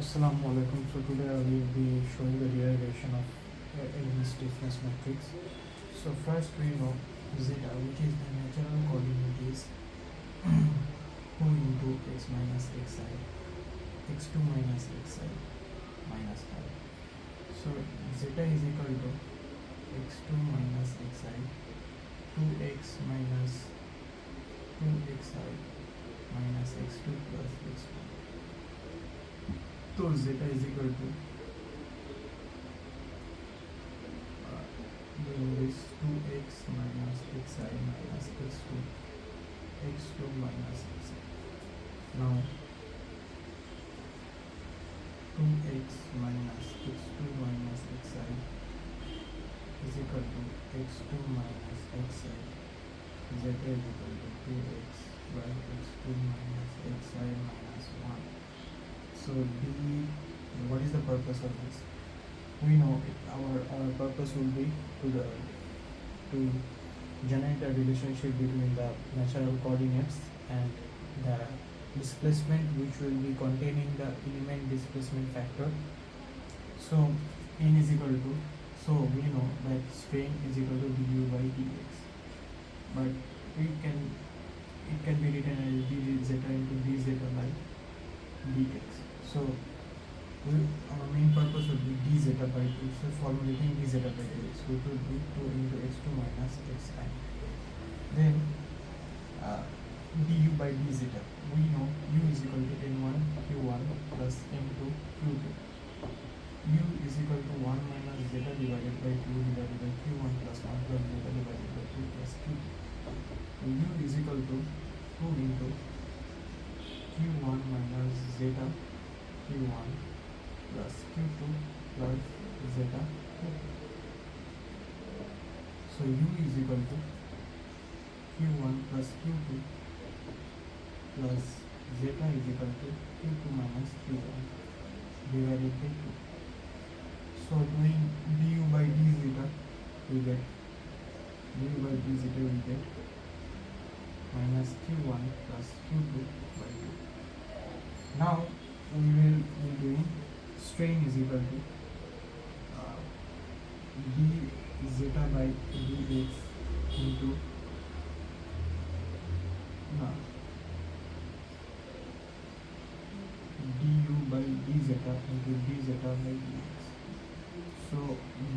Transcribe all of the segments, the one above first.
Assalamu alaikum. So today I will be showing the derivation of element stiffness matrix. So first we know zeta, which is the natural coordinate is 2 into x minus xi, x2 minus xi minus I. So zeta is equal to x2 minus xi, 2x minus 2xi minus x2 plus x1. So zeta is equal to doing this 2x minus xi minus x2 minus xi. Now 2x minus x2 minus xi is equal to x2 minus xi. Zeta is equal to 2x by x2 minus xi minus 1. So what is the purpose of this? We know our purpose will be to generate a relationship between the natural coordinates and the displacement, which will be containing the element displacement factor. So n is equal to, so we know that strain is equal to du by dx, but it can be written as d zeta into d zeta by dx. So our main purpose would be d zeta by 2. So formulating d zeta by dx, so it would be 2 into x2 minus xi. Then du by d zeta, we know u is equal to n1 q1 plus n2 q2. U is equal to 1 minus zeta divided by 2 divided by q1 plus 1 plus zeta divided by 2 plus q2. So u is equal to 2 into q1 minus zeta q1 plus q2 plus zeta q2. So u is equal to q1 plus q2 plus zeta is equal to q2 minus q1 divided by 2. So doing du by d zeta, we get du by d zeta we get minus q1 plus q2 by 2. Now we will be doing strain is equal to d zeta by dx into du by d zeta into d zeta by dx. So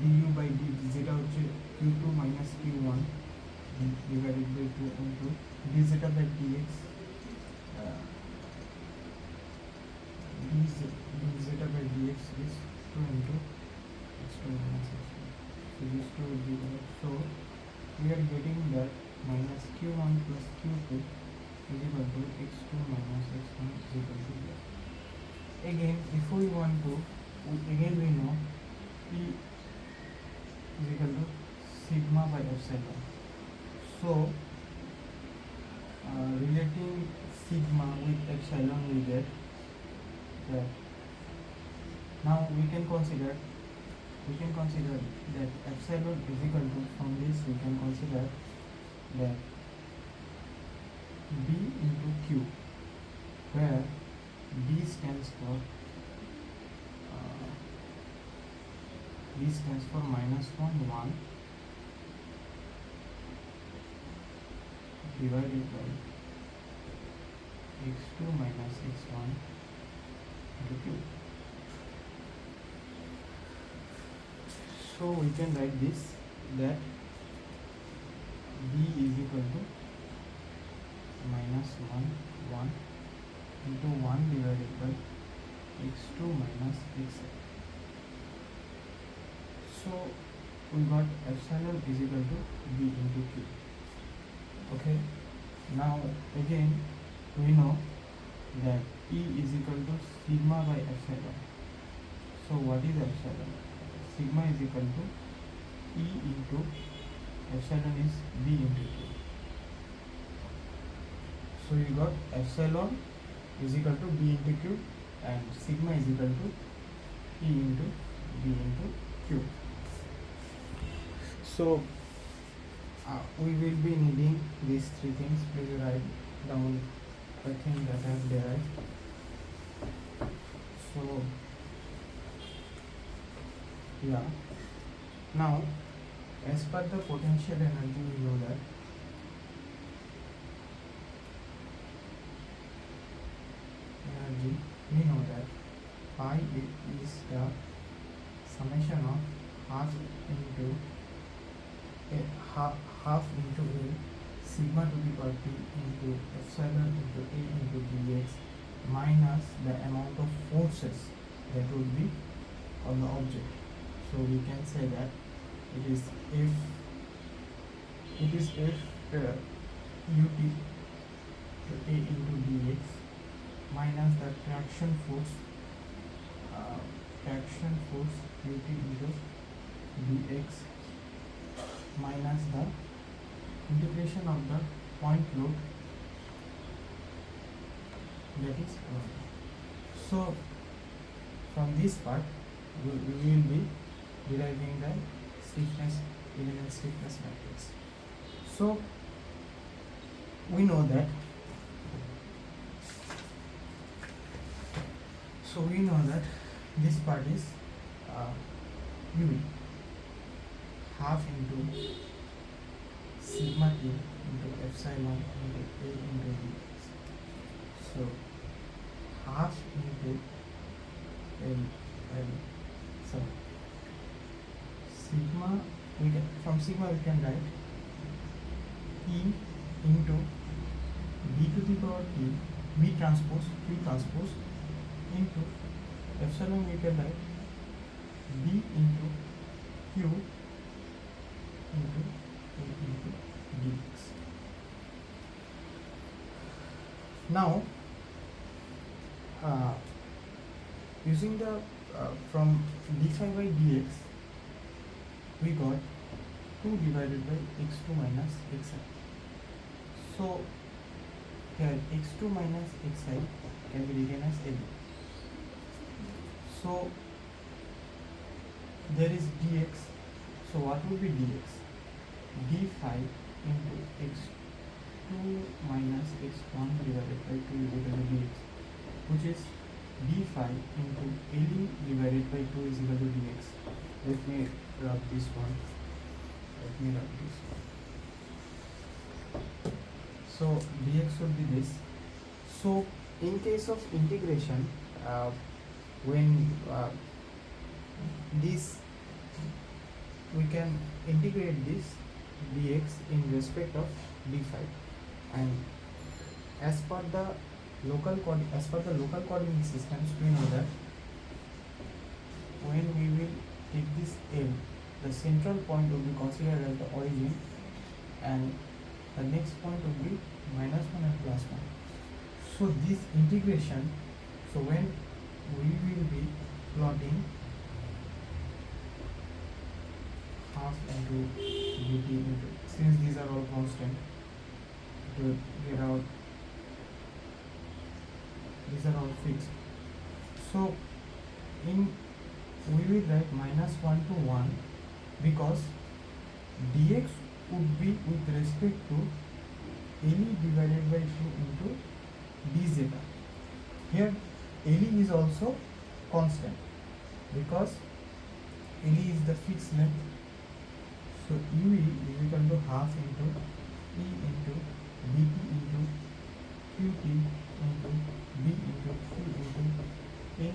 du by d zeta হচ্ছে q2 minus q1 divided by 2 into d zeta by dx, d zeta by dx is 2 into x2 minus x1. So this 2 will be there. So we are getting that minus q1 plus q2 is equal to x2 minus x1 is equal to 0. Again, if we want to, again we know E is equal to sigma by epsilon. So relating sigma with epsilon we get that. Now we can consider that epsilon is equal to, from this we can consider that b into q, where b stands for minus 1 1 divided by x2 minus x1 into q. So we can write this, that b is equal to minus 1 1 into 1 divided by x2 minus xi. So we got epsilon is equal to b into q. Okay, now again we know that E is equal to sigma by epsilon. So what is epsilon? Sigma is equal to E into epsilon is b into q. So you got epsilon is equal to b into q and sigma is equal to E into b into q. So we will be needing these three things. Please write down the thing that I have derived. So yeah, now as per the potential energy we know that pi is the summation of half into half into a sigma to the power p into epsilon into a into dx minus the amount of forces that would be on the object. So we can say that it is if ut to a into dx minus the traction force ut into dx minus the integration of the point load, that is so from this part we will be deriving the stiffness element stiffness matrix. So we know that this part is u half into sigma t into epsilon into a into dx. So half into L so sigma from sigma we can write E into b to the power t b transpose q transpose into epsilon we can write b into q into a into dx. Now using the from d phi by dx we got 2 divided by x2 minus xi. So here x2 minus xi can be written as L. So there is dx. So what will be dx? D phi into x2 minus x1 divided by 2 is equal to dx, which is d phi into Le divided by 2 is equal to dx. Let me rub this one. So dx would be this. So in case of integration, when this we can integrate this dx in respect of d phi, and as per the local coordinate systems we know that when we will take this L, the central point will be considered as the origin and the next point will be -1 and +1. So this integration, so when we will be plotting half into dt into, since these are all constant, to get out these are all fixed. So in we will write -1 to 1 because dx would be with respect to Le divided by 2 into d zeta. Here Le is also constant because Le is the fixed length. So ue is equal to half into E into dt into qt into b into q into a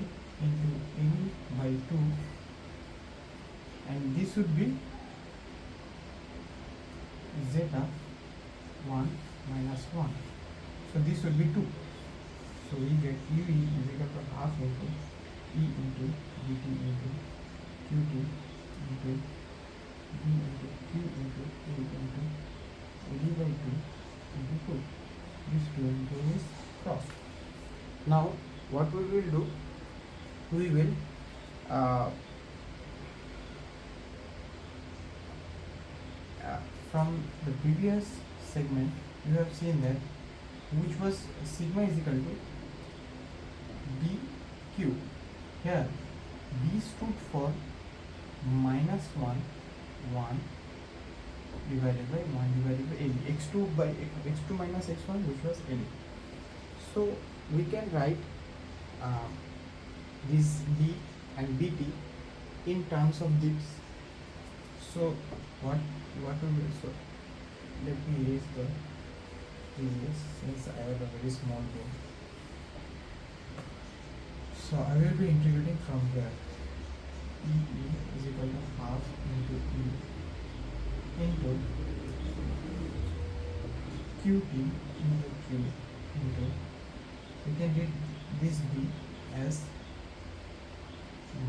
into Le by 2, and this would be zeta 1 minus 1. So this would be 2. So we get ue is equal to half into E into dt into qt into b into q into a into Le by 2 into 2. This 2 into is crossed. Now what we will do, we will from the previous segment you have seen that which was sigma is equal to dq. Here d stood for -1 1 divided by 1 divided by Le, x2 by x2 minus x1, which was Le. So we can write this B and BT in terms of this. So what will be, so let me erase the previous since I have a very small board. So I will be integrating from here. EE is equal to half into E into QT into Q into, we can read this B as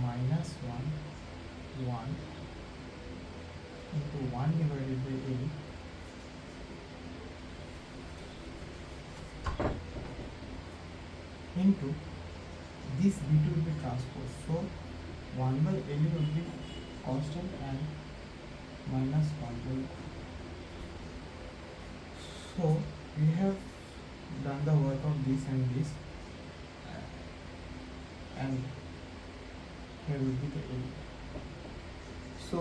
minus 1 into 1 divided by A into this B2 will be transposed. So 1 by L will be constant and minus 1 by. So we have done the work of this and this, and here will be the L. So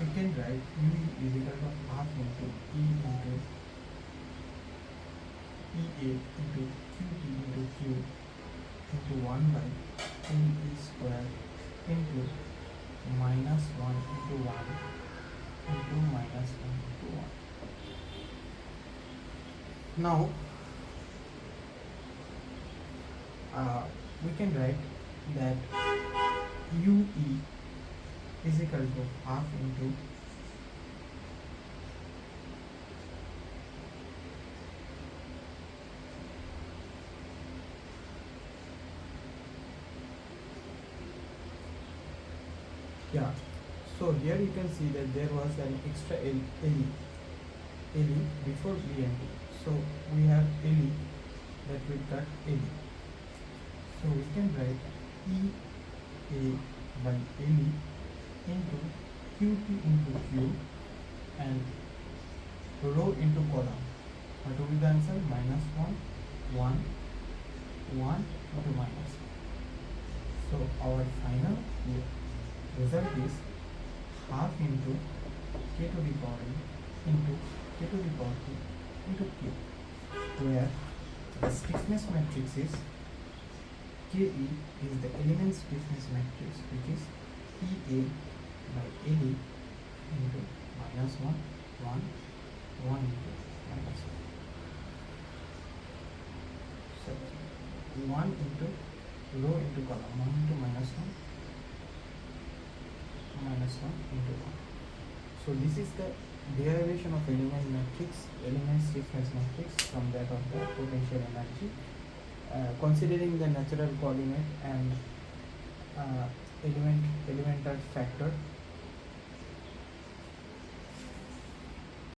we can write U is equal to half into E into EA into QT into Q into 1 by E square into minus 1 into 1 into minus 1 into 1. Now we can write that UE is equal to half into so here you can see that there was an extra LE before B and T. So we have LE that will cut LE. So we can write EA by LE into QT into Q and row into column. What will be the answer? Minus 1, 1, 1 into minus 1. So our final result is half into K to the power N into K to the power T into Q, where the stiffness matrix is KE is the element stiffness matrix, which is EA by LE into minus 1, 1, 1 into minus 1. So 1 into row into column, 1 into minus 1, minus 1 into 1. So this is the derivation of element matrix, element stiffness matrix from that of the potential energy, considering the natural coordinate and elemental factor